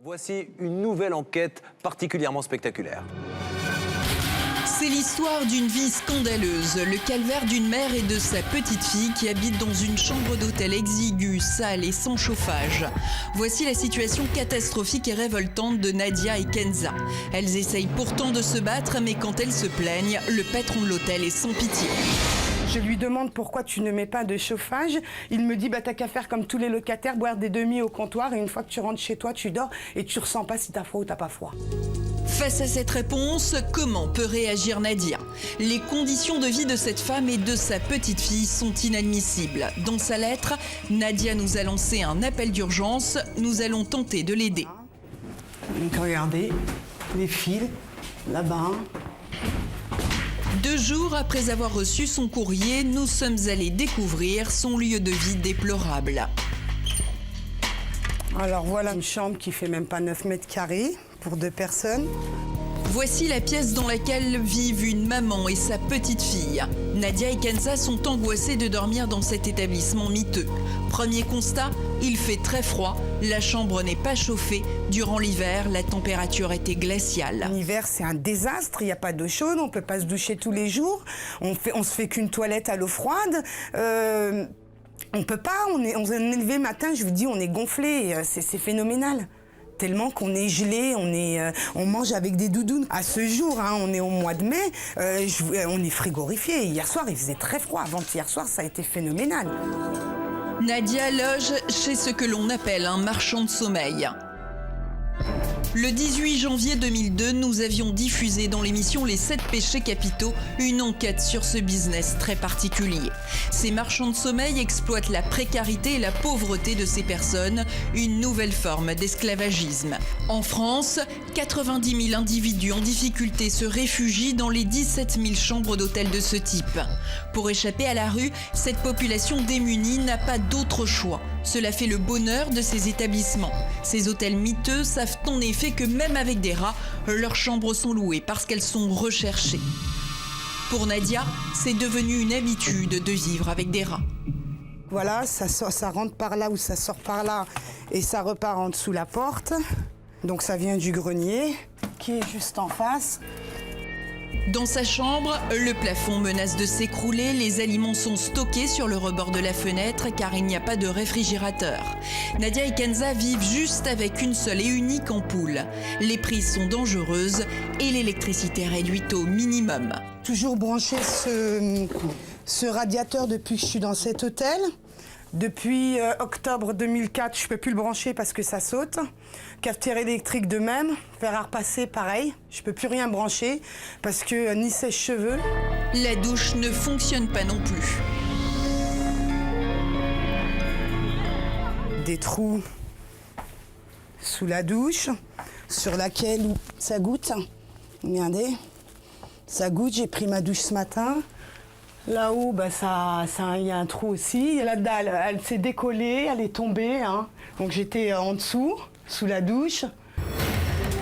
Voici une nouvelle enquête particulièrement spectaculaire. C'est l'histoire d'une vie scandaleuse, le calvaire d'une mère et de sa petite fille qui habitent dans une chambre d'hôtel exiguë, sale et sans chauffage. Voici la situation catastrophique et révoltante de Nadia et Kenza. Elles essayent pourtant de se battre, mais quand elles se plaignent, le patron de l'hôtel est sans pitié. Je lui demande pourquoi tu ne mets pas de chauffage. Il me dit t'as qu'à faire comme tous les locataires, boire des demi au comptoir et une fois que tu rentres chez toi, tu dors et tu ressens pas si t'as froid ou t'as pas froid. Face à cette réponse, comment peut réagir Nadia? Les conditions de vie de cette femme et de sa petite fille sont inadmissibles. Dans sa lettre, Nadia nous a lancé un appel d'urgence. Nous allons tenter de l'aider. Donc regardez, les fils, là-bas. 2 jours après avoir reçu son courrier, nous sommes allés découvrir son lieu de vie déplorable. Alors voilà une chambre qui fait même pas 9 mètres carrés pour 2 personnes. Voici la pièce dans laquelle vivent une maman et sa petite fille. Nadia et Kenza sont angoissées de dormir dans cet établissement miteux. Premier constat, il fait très froid, la chambre n'est pas chauffée. Durant l'hiver, la température était glaciale. L'hiver, c'est un désastre, il n'y a pas d'eau chaude, on ne peut pas se doucher tous les jours, on se fait qu'une toilette à l'eau froide. On peut pas, on est levé matin, je vous dis, on est gonflé, c'est phénoménal. Tellement qu'on est gelé, on mange avec des doudounes. À ce jour, on est au mois de mai, on est frigorifié. Hier soir, il faisait très froid. Avant-hier soir, ça a été phénoménal. Nadia loge chez ce que l'on appelle un marchand de sommeil. Le 18 janvier 2002, nous avions diffusé dans l'émission Les 7 péchés capitaux une enquête sur ce business très particulier. Ces marchands de sommeil exploitent la précarité et la pauvreté de ces personnes, une nouvelle forme d'esclavagisme. En France, 90 000 individus en difficulté se réfugient dans les 17 000 chambres d'hôtel de ce type. Pour échapper à la rue, cette population démunie n'a pas d'autre choix. Cela fait le bonheur de ces établissements. Ces hôtels miteux savent en effet que même avec des rats, leurs chambres sont louées parce qu'elles sont recherchées. Pour Nadia, c'est devenu une habitude de vivre avec des rats. Voilà, ça rentre par là ou ça sort par là et ça repart en dessous la porte. Donc ça vient du grenier qui est juste en face. Dans sa chambre, le plafond menace de s'écrouler, les aliments sont stockés sur le rebord de la fenêtre car il n'y a pas de réfrigérateur. Nadia et Kenza vivent juste avec une seule et unique ampoule. Les prises sont dangereuses et l'électricité réduite au minimum. Toujours branché ce radiateur depuis que je suis dans cet hôtel. Depuis octobre 2004, je ne peux plus le brancher parce que ça saute. Cafetière électrique de même, fer à repasser pareil. Je ne peux plus rien brancher parce que ni sèche-cheveux. La douche ne fonctionne pas non plus. Des trous sous la douche, sur laquelle ça goutte. Regardez, ça goutte, j'ai pris ma douche ce matin. Là-haut, il y a un trou aussi. La dalle, elle s'est décollée, elle est tombée. Donc j'étais en dessous, sous la douche.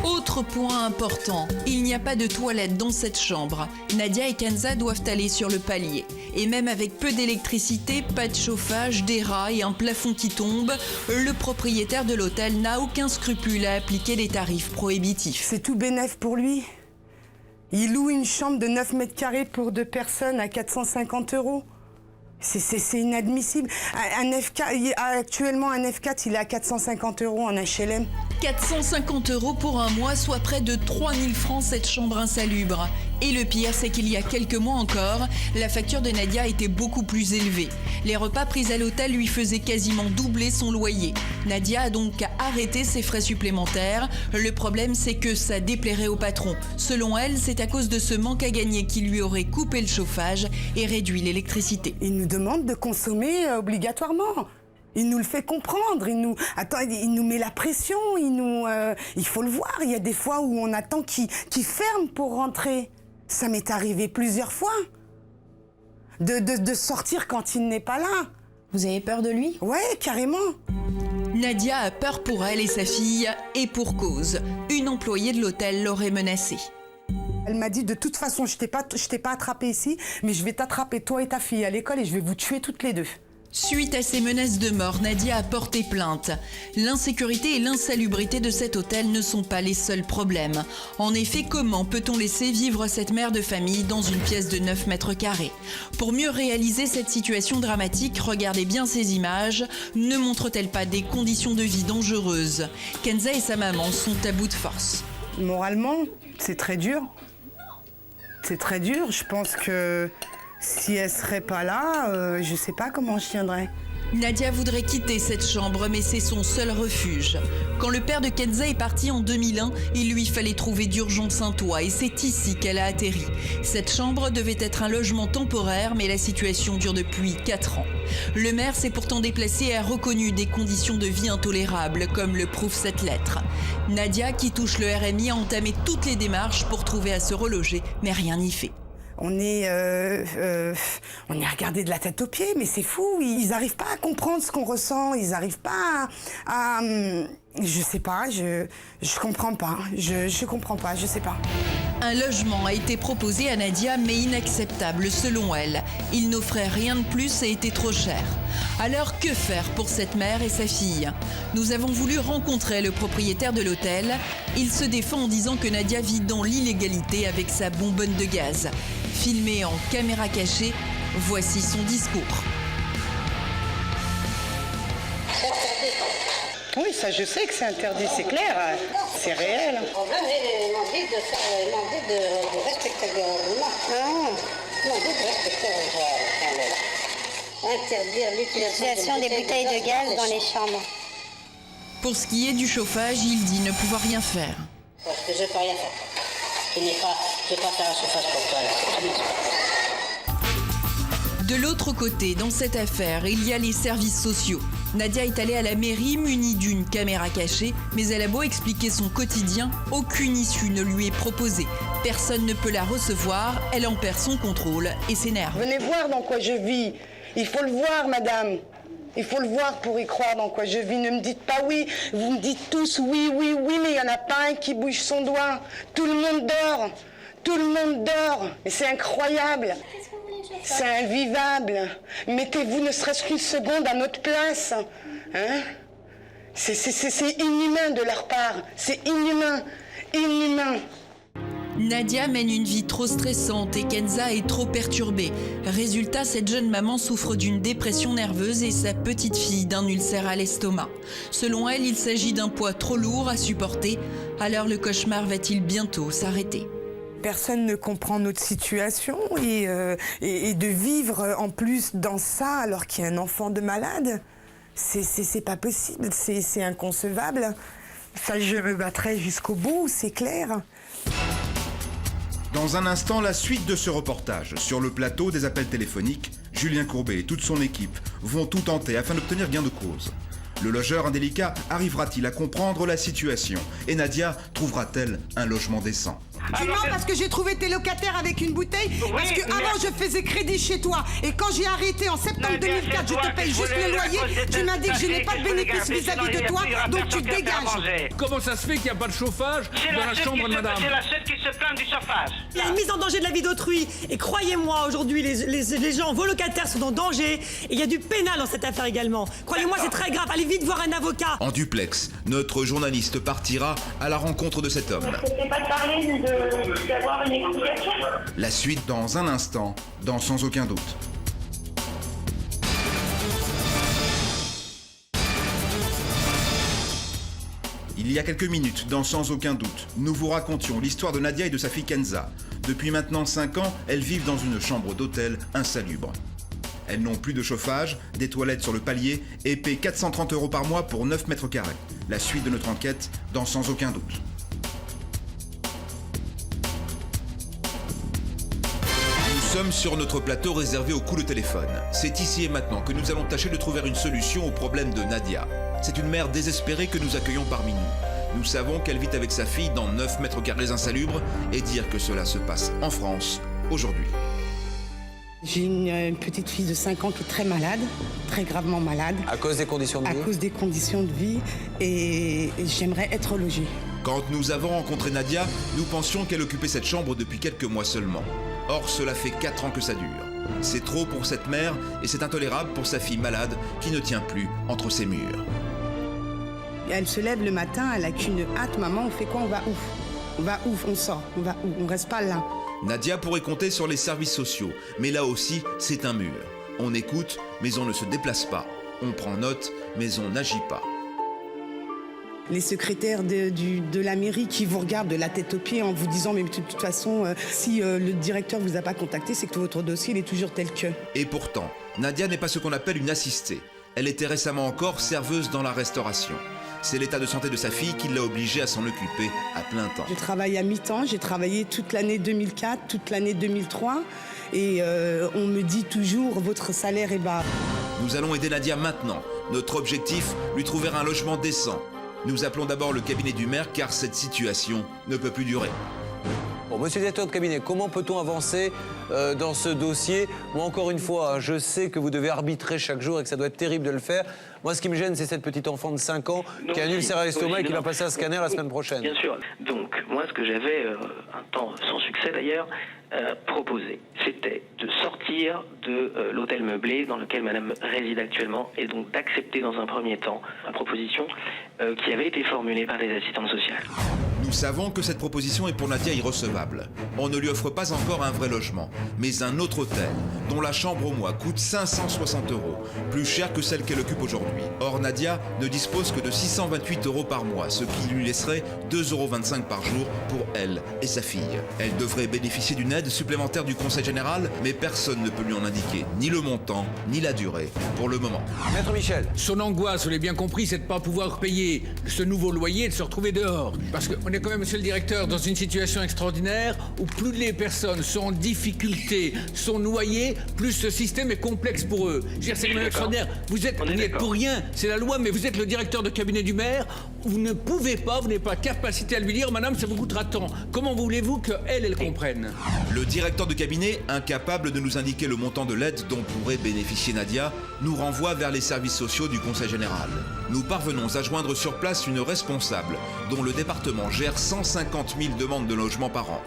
Autre point important, il n'y a pas de toilette dans cette chambre. Nadia et Kenza doivent aller sur le palier. Et même avec peu d'électricité, pas de chauffage, des rats et un plafond qui tombe, le propriétaire de l'hôtel n'a aucun scrupule à appliquer des tarifs prohibitifs. C'est tout bénef pour lui. Il loue une chambre de 9 mètres carrés pour 2 personnes à 450 €. C'est inadmissible. Actuellement, un F4, il est à 450 € en HLM. 450 € pour un mois, soit près de 3 000 francs cette chambre insalubre. Et le pire, c'est qu'il y a quelques mois encore, la facture de Nadia était beaucoup plus élevée. Les repas pris à l'hôtel lui faisaient quasiment doubler son loyer. Nadia a donc arrêté ses frais supplémentaires. Le problème, c'est que ça déplairait au patron. Selon elle, c'est à cause de ce manque à gagner qui lui aurait coupé le chauffage et réduit l'électricité. Il nous demande de consommer obligatoirement. Il nous le fait comprendre, il nous met la pression, il faut le voir. Il y a des fois où on attend qu'il ferme pour rentrer. Ça m'est arrivé plusieurs fois de sortir quand il n'est pas là. Vous avez peur de lui? Ouais, carrément. Nadia a peur pour elle et sa fille, et pour cause. Une employée de l'hôtel l'aurait menacée. Elle m'a dit, de toute façon, je t'ai pas attrapé ici, mais je vais t'attraper toi et ta fille à l'école et je vais vous tuer toutes les deux. Suite à ces menaces de mort, Nadia a porté plainte. L'insécurité et l'insalubrité de cet hôtel ne sont pas les seuls problèmes. En effet, comment peut-on laisser vivre cette mère de famille dans une pièce de 9 mètres carrés ? Pour mieux réaliser cette situation dramatique, regardez bien ces images. Ne montrent-elles pas des conditions de vie dangereuses ? Kenza et sa maman sont à bout de force. Moralement, c'est très dur. C'est très dur. Je pense que si elle serait pas là, je sais pas comment je tiendrais. Nadia voudrait quitter cette chambre, mais c'est son seul refuge. Quand le père de Kenza est parti en 2001, il lui fallait trouver d'urgence un toit et c'est ici qu'elle a atterri. Cette chambre devait être un logement temporaire, mais la situation dure depuis 4 ans. Le maire s'est pourtant déplacé et a reconnu des conditions de vie intolérables, comme le prouve cette lettre. Nadia, qui touche le RMI, a entamé toutes les démarches pour trouver à se reloger, mais rien n'y fait. On est regardé de la tête aux pieds, mais c'est fou. Ils n'arrivent pas à comprendre ce qu'on ressent. Ils n'arrivent pas à je sais pas. Je comprends pas. Je comprends pas. Je sais pas. Un logement a été proposé à Nadia, mais inacceptable selon elle. Il n'offrait rien de plus et était trop cher. Alors que faire pour cette mère et sa fille ? Nous avons voulu rencontrer le propriétaire de l'hôtel. Il se défend en disant que Nadia vit dans l'illégalité avec sa bonbonne de gaz. Filmé en caméra cachée, voici son discours. Oui, ça je sais que c'est interdit, c'est clair. C'est réel. Le problème, ils m'ont dit de respecter le règlement. Ils m'ont dit de respecter le règlement. Interdire l'utilisation des bouteilles de gaz dans les chambres. Pour ce qui est du chauffage, il dit ne pouvoir rien faire. Parce que je ne peux rien faire. Je n'ai pas faire un chauffage pour toi, là. C'est très bien. De l'autre côté, dans cette affaire, il y a les services sociaux. Nadia est allée à la mairie munie d'une caméra cachée, mais elle a beau expliquer son quotidien, aucune issue ne lui est proposée. Personne ne peut la recevoir, elle en perd son contrôle et s'énerve. Venez voir dans quoi je vis. Il faut le voir, madame. Il faut le voir pour y croire dans quoi je vis. Ne me dites pas oui. Vous me dites tous oui, oui, oui, mais il n'y en a pas un qui bouge son doigt. Tout le monde dort. Tout le monde dort. Et c'est incroyable. C'est invivable. Mettez-vous ne serait-ce qu'une seconde à notre place. Hein ? C'est inhumain de leur part. C'est inhumain. Inhumain. Nadia mène une vie trop stressante et Kenza est trop perturbée. Résultat, cette jeune maman souffre d'une dépression nerveuse et sa petite fille d'un ulcère à l'estomac. Selon elle, il s'agit d'un poids trop lourd à supporter. Alors le cauchemar va-t-il bientôt s'arrêter ? Personne ne comprend notre situation et de vivre en plus dans ça alors qu'il y a un enfant de malade, c'est pas possible, c'est inconcevable. Ça, je me battrai jusqu'au bout, c'est clair. Dans un instant, la suite de ce reportage. Sur le plateau des appels téléphoniques, Julien Courbet et toute son équipe vont tout tenter afin d'obtenir gain de cause. Le logeur indélicat arrivera-t-il à comprendre la situation ? Et Nadia trouvera-t-elle un logement décent ? Tu mens parce que j'ai trouvé tes locataires avec une bouteille, parce que avant je faisais crédit chez toi et quand j'ai arrêté en septembre 2004, je te paye juste le loyer, tu m'as dit que je n'ai pas de bénéfice vis-à-vis de toi, donc tu dégages. Comment ça se fait qu'il n'y a pas de chauffage dans la chambre de madame ? C'est la seule qui se plaint du chauffage. Il y a une mise en danger de la vie d'autrui et croyez-moi, aujourd'hui les gens, vos locataires sont en danger et il y a du pénal dans cette affaire également. Croyez-moi, c'est très grave, allez vite voir un avocat. En duplex, notre journaliste partira à la rencontre de cet homme. C'était pas de parler d'avoir une explication. La suite dans un instant, dans Sans aucun doute. Il y a quelques minutes, dans Sans aucun doute, nous vous racontions l'histoire de Nadia et de sa fille Kenza. Depuis maintenant 5 ans, elles vivent dans une chambre d'hôtel insalubre. Elles n'ont plus de chauffage, des toilettes sur le palier et paient 430 € par mois pour 9 mètres carrés. La suite de notre enquête, dans Sans aucun doute. Nous sommes sur notre plateau réservé aux coups de téléphone. C'est ici et maintenant que nous allons tâcher de trouver une solution au problème de Nadia. C'est une mère désespérée que nous accueillons parmi nous. Nous savons qu'elle vit avec sa fille dans 9 mètres carrés insalubres et dire que cela se passe en France aujourd'hui. J'ai une petite fille de 5 ans qui est très malade, très gravement malade. À cause des conditions de vie ? À cause des conditions de vie et j'aimerais être logée. Quand nous avons rencontré Nadia, nous pensions qu'elle occupait cette chambre depuis quelques mois seulement. Or, cela fait 4 ans que ça dure. C'est trop pour cette mère et c'est intolérable pour sa fille malade qui ne tient plus entre ses murs. Elle se lève le matin, elle a qu'une hâte. Maman, on fait quoi? On va où? On va où? On sort. On va où? On reste pas là. Nadia pourrait compter sur les services sociaux, mais là aussi, c'est un mur. On écoute, mais on ne se déplace pas. On prend note, mais on n'agit pas. Les secrétaires de la mairie qui vous regardent de la tête aux pieds en vous disant mais de toute façon, si le directeur vous a pas contacté, c'est que votre dossier il est toujours tel que. Et pourtant, Nadia n'est pas ce qu'on appelle une assistée. Elle était récemment encore serveuse dans la restauration. C'est l'état de santé de sa fille qui l'a obligée à s'en occuper à plein temps. Je travaille à mi-temps, j'ai travaillé toute l'année 2004, toute l'année 2003 et on me dit toujours votre salaire est bas. Nous allons aider Nadia maintenant. Notre objectif, lui trouver un logement décent. Nous appelons d'abord le cabinet du maire car cette situation ne peut plus durer. Bon, monsieur le directeur de cabinet, comment peut-on avancer dans ce dossier? Moi, encore une fois, je sais que vous devez arbitrer chaque jour et que ça doit être terrible de le faire. Moi, ce qui me gêne, c'est cette petite enfant de 5 ans qui a un ulcère à l'estomac et qui va passer un scanner la semaine prochaine. Bien sûr. Donc, moi, ce que j'avais, un temps sans succès d'ailleurs, proposé, c'était de sortir de l'hôtel meublé dans lequel madame réside actuellement et donc d'accepter dans un premier temps la proposition qui avait été formulée par les assistantes sociales. Nous savons que cette proposition est pour Nadia irrecevable. On ne lui offre pas encore un vrai logement, mais un autre hôtel, dont la chambre au mois coûte 560 €, plus cher que celle qu'elle occupe aujourd'hui. Or, Nadia ne dispose que de 628 € par mois, ce qui lui laisserait 2,25 € par jour pour elle et sa fille. Elle devrait bénéficier d'une aide supplémentaire du Conseil général, mais personne ne peut lui en indiquer ni le montant, ni la durée, pour le moment. Maître Michel. Son angoisse, je l'ai bien compris, c'est de ne pas pouvoir payer ce nouveau loyer et de se retrouver dehors. Parce qu'on est quand même, monsieur le directeur, dans une situation extraordinaire où plus les personnes sont en difficulté, sont noyées, plus ce système est complexe pour eux. Je veux dire, c'est quand même extraordinaire. Vous n'y êtes pour rien, c'est la loi, mais vous êtes le directeur de cabinet du maire. Vous ne pouvez pas, vous n'avez pas capacité à lui dire, madame, ça vous coûtera tant. Comment voulez-vous qu'elle comprenne? Le directeur de cabinet, incapable de nous indiquer le montant de l'aide dont pourrait bénéficier Nadia, nous renvoie vers les services sociaux du Conseil général. Nous parvenons à joindre sur place une responsable dont le département gère 150 000 demandes de logement par an.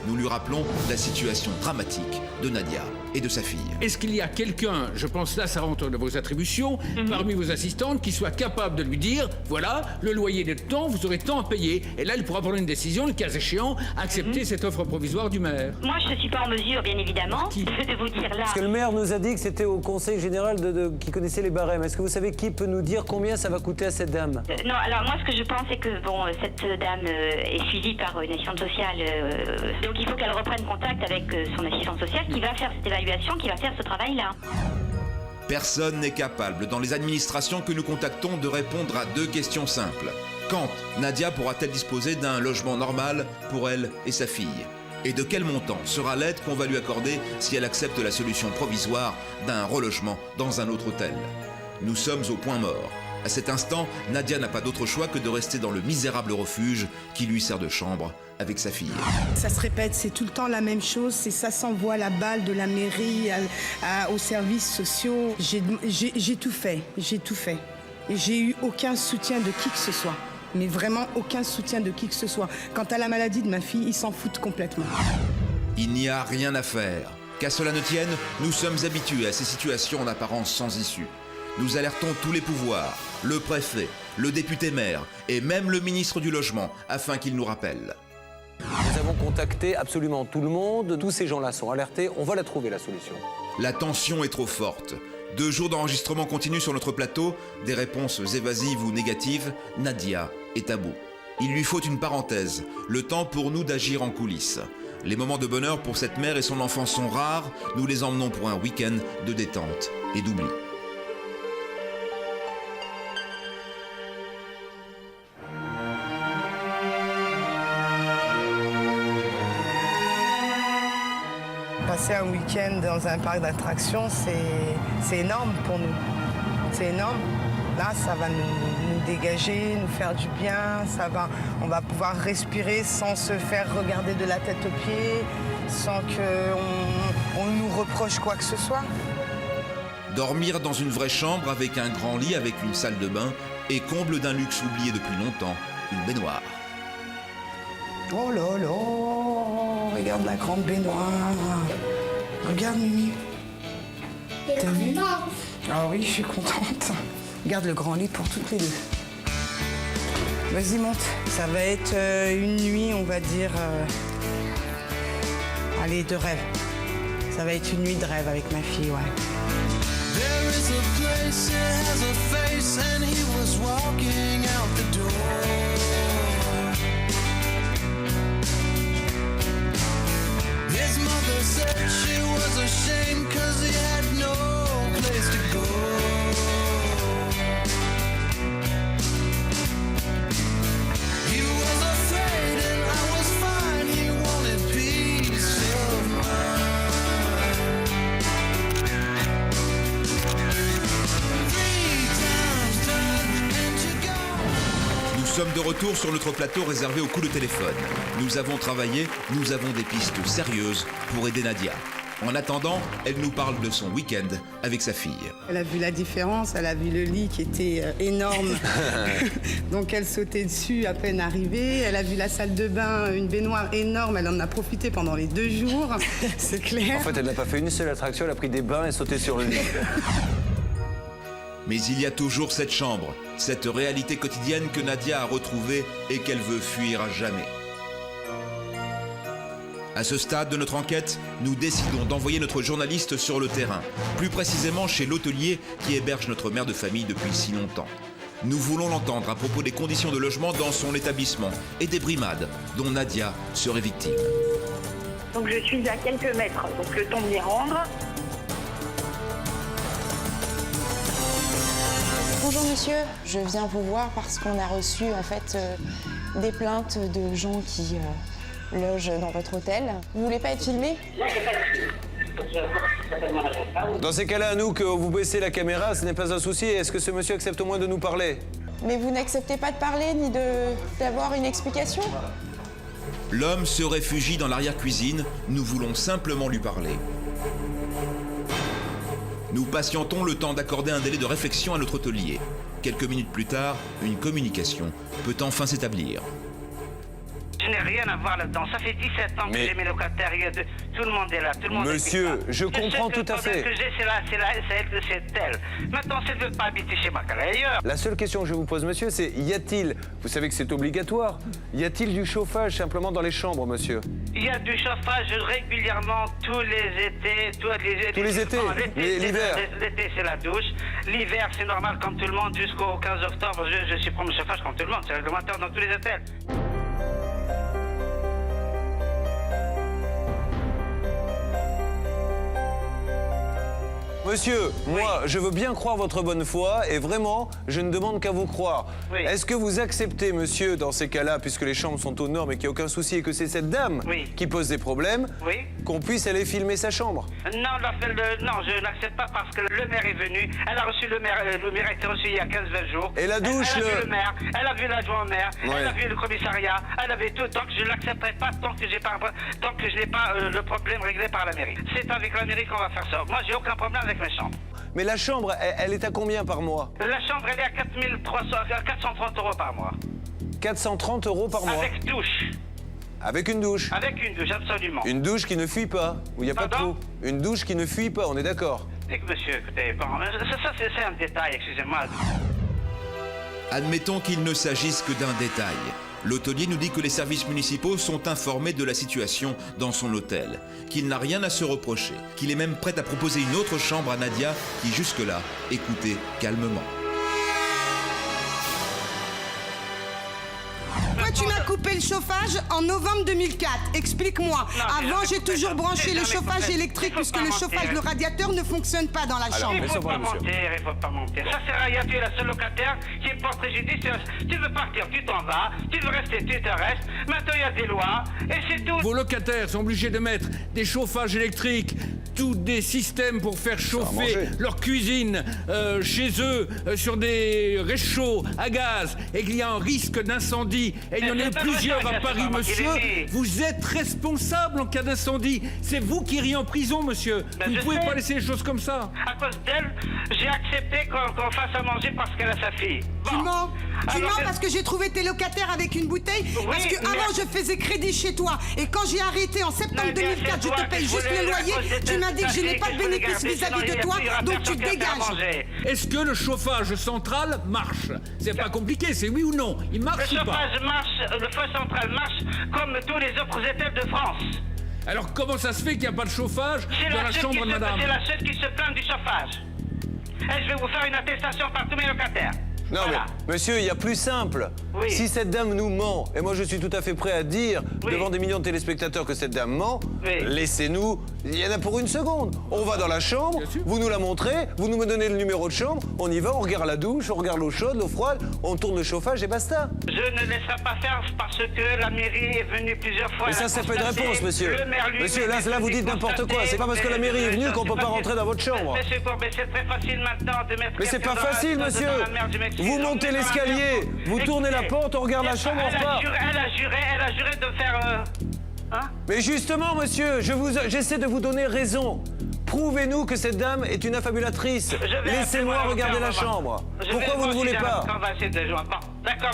Nous lui rappelons la situation dramatique de Nadia et de sa fille. Est-ce qu'il y a quelqu'un, je pense là ça rentre dans vos attributions, parmi vos assistantes qui soit capable de lui dire, voilà, le loyer est de temps, vous aurez tant à payer. Et là, elle pourra prendre une décision, le cas échéant, accepter cette offre provisoire du maire. Moi, je ne suis pas en mesure, bien évidemment, de vous dire là. Parce que le maire nous a dit que c'était au conseil général qui connaissait les barèmes. Est-ce que vous savez qui peut nous dire combien ça va coûter à cette dame? Non, alors moi, ce que je pense, c'est que bon, cette dame est suivie par une assistante sociale. Donc il faut qu'elle reprenne contact avec son assistante sociale qui va faire cette évaluation, qui va faire ce travail-là. Personne n'est capable, dans les administrations que nous contactons, de répondre à deux questions simples. Quand Nadia pourra-t-elle disposer d'un logement normal pour elle et sa fille? Et de quel montant sera l'aide qu'on va lui accorder si elle accepte la solution provisoire d'un relogement dans un autre hôtel? Nous sommes au point mort. À cet instant, Nadia n'a pas d'autre choix que de rester dans le misérable refuge qui lui sert de chambre avec sa fille. Ça se répète, c'est tout le temps la même chose, c'est ça s'envoie la balle de la mairie aux services sociaux. J'ai tout fait, Et j'ai eu aucun soutien de qui que ce soit. Mais vraiment aucun soutien de qui que ce soit. Quant à la maladie de ma fille, ils s'en foutent complètement. Il n'y a rien à faire. Qu'à cela ne tienne, nous sommes habitués à ces situations en apparence sans issue. Nous alertons tous les pouvoirs, le préfet, le député-maire et même le ministre du Logement, afin qu'ils nous rappellent. Nous avons contacté absolument tout le monde. Tous ces gens-là sont alertés. On va la trouver, la solution. La tension est trop forte. 2 jours d'enregistrement continu sur notre plateau, des réponses évasives ou négatives, Nadia est à bout. Il lui faut une parenthèse, le temps pour nous d'agir en coulisses. Les moments de bonheur pour cette mère et son enfant sont rares, nous les emmenons pour un week-end de détente et d'oubli. Passer un week-end dans un parc d'attractions, c'est énorme pour nous. C'est énorme. Là, ça va nous dégager, nous faire du bien. On va pouvoir respirer sans se faire regarder de la tête aux pieds, sans qu'on nous reproche quoi que ce soit. Dormir dans une vraie chambre avec un grand lit, avec une salle de bain et comble d'un luxe oublié depuis longtemps, une baignoire. Oh là là, regarde la grande baignoire. Regarde Mimi, T'as vu? Ah oui, je suis contente. Garde le grand lit pour toutes les deux. Vas-y, monte. Ça va être une nuit, on va dire... Allez, de rêve. Ça va être une nuit de rêve avec ma fille, ouais. There is a place that has a face and he was walking out the door. His mother said she was ashamed cause he had no place to go. He was afraid and I was fine, he wanted peace of mind. Nous sommes de retour sur notre plateau réservé aux coups de téléphone. Nous avons travaillé, nous avons des pistes sérieuses pour aider Nadia. En attendant, elle nous parle de son week-end avec sa fille. Elle a vu la différence, elle a vu le lit qui était énorme. Donc elle sautait dessus à peine arrivée. Elle a vu la salle de bain, une baignoire énorme. Elle en a profité pendant les 2 jours, c'est clair. En fait, elle n'a pas fait une seule attraction, elle a pris des bains et sauté sur le lit. Mais il y a toujours cette chambre, cette réalité quotidienne que Nadia a retrouvée et qu'elle veut fuir à jamais. À ce stade de notre enquête, nous décidons d'envoyer notre journaliste sur le terrain, plus précisément chez l'hôtelier qui héberge notre mère de famille depuis si longtemps. Nous voulons l'entendre à propos des conditions de logement dans son établissement et des brimades dont Nadia serait victime. Donc je suis à quelques mètres, donc le temps de m'y rendre. Bonjour monsieur, je viens vous voir parce qu'on a reçu en fait des plaintes de gens qui logent dans votre hôtel. Vous voulez pas être filmé? Dans ces cas-là, à nous, que vous baissez la caméra, ce n'est pas un souci. Est-ce que ce monsieur accepte au moins de nous parler? Mais vous n'acceptez pas de parler ni d'avoir une explication? L'homme se réfugie dans l'arrière-cuisine, nous voulons simplement lui parler. Nous patientons le temps d'accorder un délai de réflexion à notre hôtelier. Quelques minutes plus tard, une communication peut enfin s'établir. Je n'ai rien à voir là-dedans. Ça fait 17 ans que j'ai mes locataires. Tout le monde est là. Tout le monde Monsieur, je comprends tout à fait. Le problème que j'ai, c'est elle. Maintenant, si elle ne veut pas habiter chez moi, qu'elle aille ailleurs. La seule question que je vous pose, monsieur, c'est y a-t-il, vous savez que c'est obligatoire, y a-t-il du chauffage simplement dans les chambres, monsieur? Il y a du chauffage régulièrement tous les étés. Tous les étés? L'hiver? L'été, c'est la douche. L'hiver, c'est normal comme tout le monde. Jusqu'au 15 octobre, je supprime le chauffage comme tout le monde. C'est réglementaire dans tous les hôtels. Monsieur, moi, je veux bien croire votre bonne foi et vraiment, je ne demande qu'à vous croire. Oui. Est-ce que vous acceptez, monsieur, dans ces cas-là, puisque les chambres sont aux normes et qu'il n'y a aucun souci et que c'est cette dame qui pose des problèmes, qu'on puisse aller filmer sa chambre? Non, je n'accepte pas parce que le maire est venu. Elle a reçu le maire a été reçu il y a 15-20 jours. Et la douche, elle a vu le maire, elle a vu l'adjoint au maire, Ouais. elle a vu le commissariat, elle avait tout. Donc je ne l'accepterai pas tant que je n'ai pas le problème réglé par la mairie. C'est avec la mairie qu'on va faire ça. Moi, j'ai aucun problème avec mes chambres. Mais la chambre, elle est à combien par mois? La chambre, elle est à 430 € par mois. 430 € par mois? Avec douche. Avec une douche? Avec une douche, absolument. Une douche qui ne fuit pas, où il n'y a pas de trou. Une douche qui ne fuit pas, on est d'accord? Monsieur, écoutez, bon, ça c'est un détail, excusez-moi. Admettons qu'il ne s'agisse que d'un détail. L'hôtelier nous dit que les services municipaux sont informés de la situation dans son hôtel, qu'il n'a rien à se reprocher, qu'il est même prêt à proposer une autre chambre à Nadia qui jusque-là écoutait calmement. Pourquoi tu m'as coupé le chauffage en novembre 2004? Explique-moi. Avant, j'ai toujours branché le chauffage électrique puisque le chauffage, le radiateur ne fonctionne pas dans la chambre. Il ne faut pas mentir. Ça sert à rien, tu es la seule locataire qui porte préjudice. Tu veux partir, tu t'en vas. Tu veux rester, tu te restes. Maintenant, il y a des lois et c'est tout. Vos locataires sont obligés de mettre des chauffages électriques, tous des systèmes pour faire chauffer leur cuisine chez eux sur des réchauds à gaz et qu'il y a un risque d'incendie. Et il y en a plusieurs à Paris, monsieur. Vous êtes responsable en cas d'incendie. C'est vous qui iriez en prison, monsieur. Vous ne pouvez pas laisser les choses comme ça. À cause d'elle, j'ai accepté qu'on fasse à manger parce qu'elle a sa fille. Tu mens. Tu Alors mens que- parce que j'ai trouvé tes locataires avec une bouteille. Parce que avant je faisais crédit chez toi. Et quand j'ai arrêté en septembre Mais bien, 2004, c'est je toi te paye que je juste voulais le loyer. à cause de Tu m'as dit que je n'ai sachet pas de que je voulais bénéfice garder, vis-à-vis sinon de toi. il y aura Donc personne tu qui va faire dégages. manger. Est-ce que le chauffage central marche? C'est pas compliqué, c'est oui ou non? Il Le marche ou pas? chauffage marche, le feu central marche comme tous les autres hôtels de France. Alors comment ça se fait qu'il n'y a pas de chauffage C'est dans la seule chambre qui de se- madame? C'est la seule qui se plaint du chauffage. Et je vais vous faire une attestation par tous mes locataires. Non Voilà. mais, monsieur, il y a plus simple. Oui. Si cette dame nous ment, et moi je suis tout à fait prêt à dire Oui. devant des millions de téléspectateurs que cette dame ment, Oui. laissez-nous, il y en a pour une seconde. On va dans la chambre, Bien sûr. vous nous la montrez, vous nous me donnez le numéro de chambre, on y va, on regarde la douche, on regarde l'eau chaude, l'eau froide, on tourne le chauffage et basta. Je ne laisserai pas faire parce que la mairie est venue plusieurs fois. Mais ça, c'est pas une réponse, monsieur. Le maire, lui, Monsieur, là, est vous venu dites n'importe quoi. constater, C'est pas parce que la mais- mairie est venue mais qu'on peut c'est pas rentrer dans votre chambre. Monsieur Courbet, c'est très facile maintenant de mettre. Mais c'est pas quelqu'un dans la- facile, dans monsieur. la merde, je m'excuse. Vous On montez est dans la l'escalier, merde. vous tournez la Écoutez, porte, on regarde la chambre, on repart. Elle a juré de faire. Hein? Mais justement, monsieur, j'essaie de vous donner raison. Prouvez-nous que cette dame est une affabulatrice. Je vais Laissez-moi appeler mon regarder la avocat, on va voir. chambre. Je Pourquoi vais vous ne voulez considérer pas qu'on va essayer de les joindre. Bon, d'accord,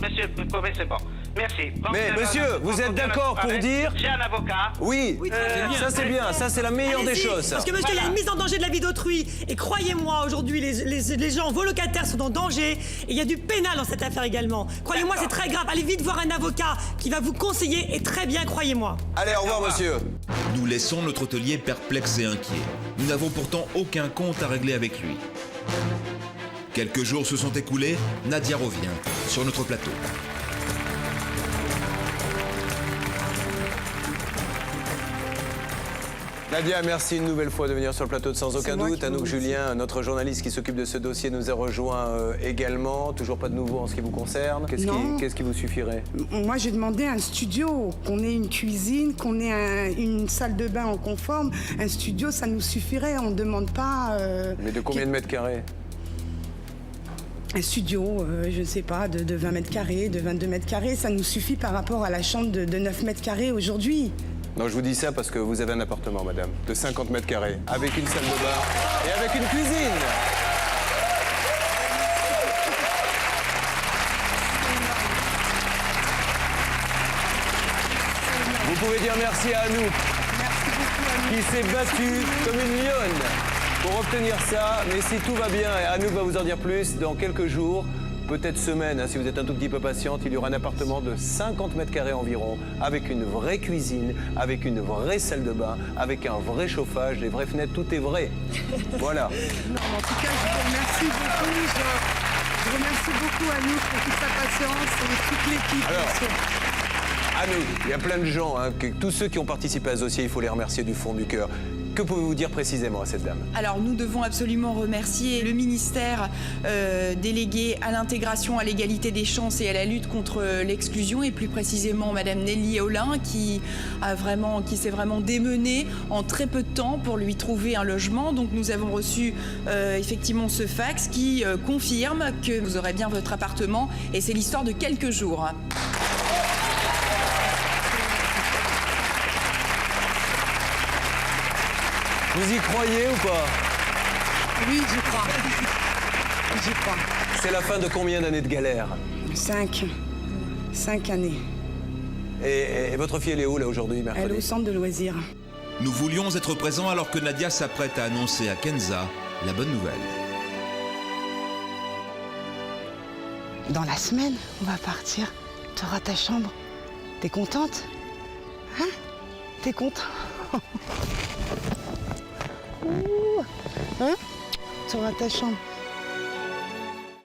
monsieur Courbet, c'est bon. Merci. Bon, Mais c'est monsieur, là, vous êtes on vient de d'accord pour parler. dire... J'ai un avocat. Oui, ça c'est bien, ça c'est la meilleure des Allez-y, choses. ça. Parce que monsieur, il y a une mise en danger de la vie d'autrui. Et croyez-moi, aujourd'hui, les gens, vos locataires sont en danger. Et il y a du pénal dans cette affaire également. Croyez-moi, c'est très grave. Allez vite voir un avocat qui va vous conseiller. Et très bien, croyez-moi. Allez, au revoir, monsieur. Nous laissons notre hôtelier perplexe et inquiet. Nous n'avons pourtant aucun compte à régler avec lui. Quelques jours se sont écoulés, Nadia revient sur notre plateau. Nadia, merci une nouvelle fois de venir sur le plateau de Sans Aucun moi Doute. qui vous Anouk remercie. Julien, notre journaliste qui s'occupe de ce dossier, nous a rejoint également. Toujours pas de nouveau en ce qui vous concerne. Non. Qu'est-ce qui vous suffirait? Moi, j'ai demandé un studio, qu'on ait une cuisine, qu'on ait une salle de bain en conforme. Un studio, ça nous suffirait. On ne demande pas. Mais de combien de mètres carrés? Un studio, je ne sais pas, de 20 mètres carrés, de 22 mètres carrés. Ça nous suffit par rapport à la chambre de 9 mètres carrés aujourd'hui. Non, je vous dis ça parce que vous avez un appartement, madame, de 50 mètres carrés, avec une salle de bain et avec une cuisine. Vous pouvez dire merci à Anouk, qui s'est battue comme une lionne pour obtenir ça. Mais si tout va bien, et Anouk va vous en dire plus, dans quelques jours, peut-être semaines, hein, si vous êtes un tout petit peu patiente, il y aura un appartement de 50 mètres carrés environ, avec une vraie cuisine, avec une vraie salle de bain, avec un vrai chauffage, des vraies fenêtres, tout est vrai. Voilà. Non, en tout cas, je vous remercie beaucoup. Je remercie beaucoup Anouk pour toute sa patience et toute l'équipe. Alors, bien sûr. Anouk, il y a plein de gens, hein, tous ceux qui ont participé à ce dossier, il faut les remercier du fond du cœur. Que pouvez-vous dire précisément à cette dame? Alors nous devons absolument remercier le ministère délégué à l'intégration, à l'égalité des chances et à la lutte contre l'exclusion, et plus précisément Madame Nelly Olin qui s'est vraiment démenée en très peu de temps pour lui trouver un logement. Donc nous avons reçu effectivement ce fax qui confirme que vous aurez bien votre appartement, et c'est l'histoire de quelques jours. Vous y croyez ou pas? Oui, j'y crois. J'y crois. C'est la fin de combien d'années de galère? 5 années. Et votre fille, elle est où là aujourd'hui, Elle est mercredi? au centre de loisirs. Nous voulions être présents alors que Nadia s'apprête à annoncer à Kenza la bonne nouvelle. Dans la semaine, on va partir. Tu auras ta chambre. T'es contente? Hein? T'es contente? Ouh. Hein? Tu auras ta chambre.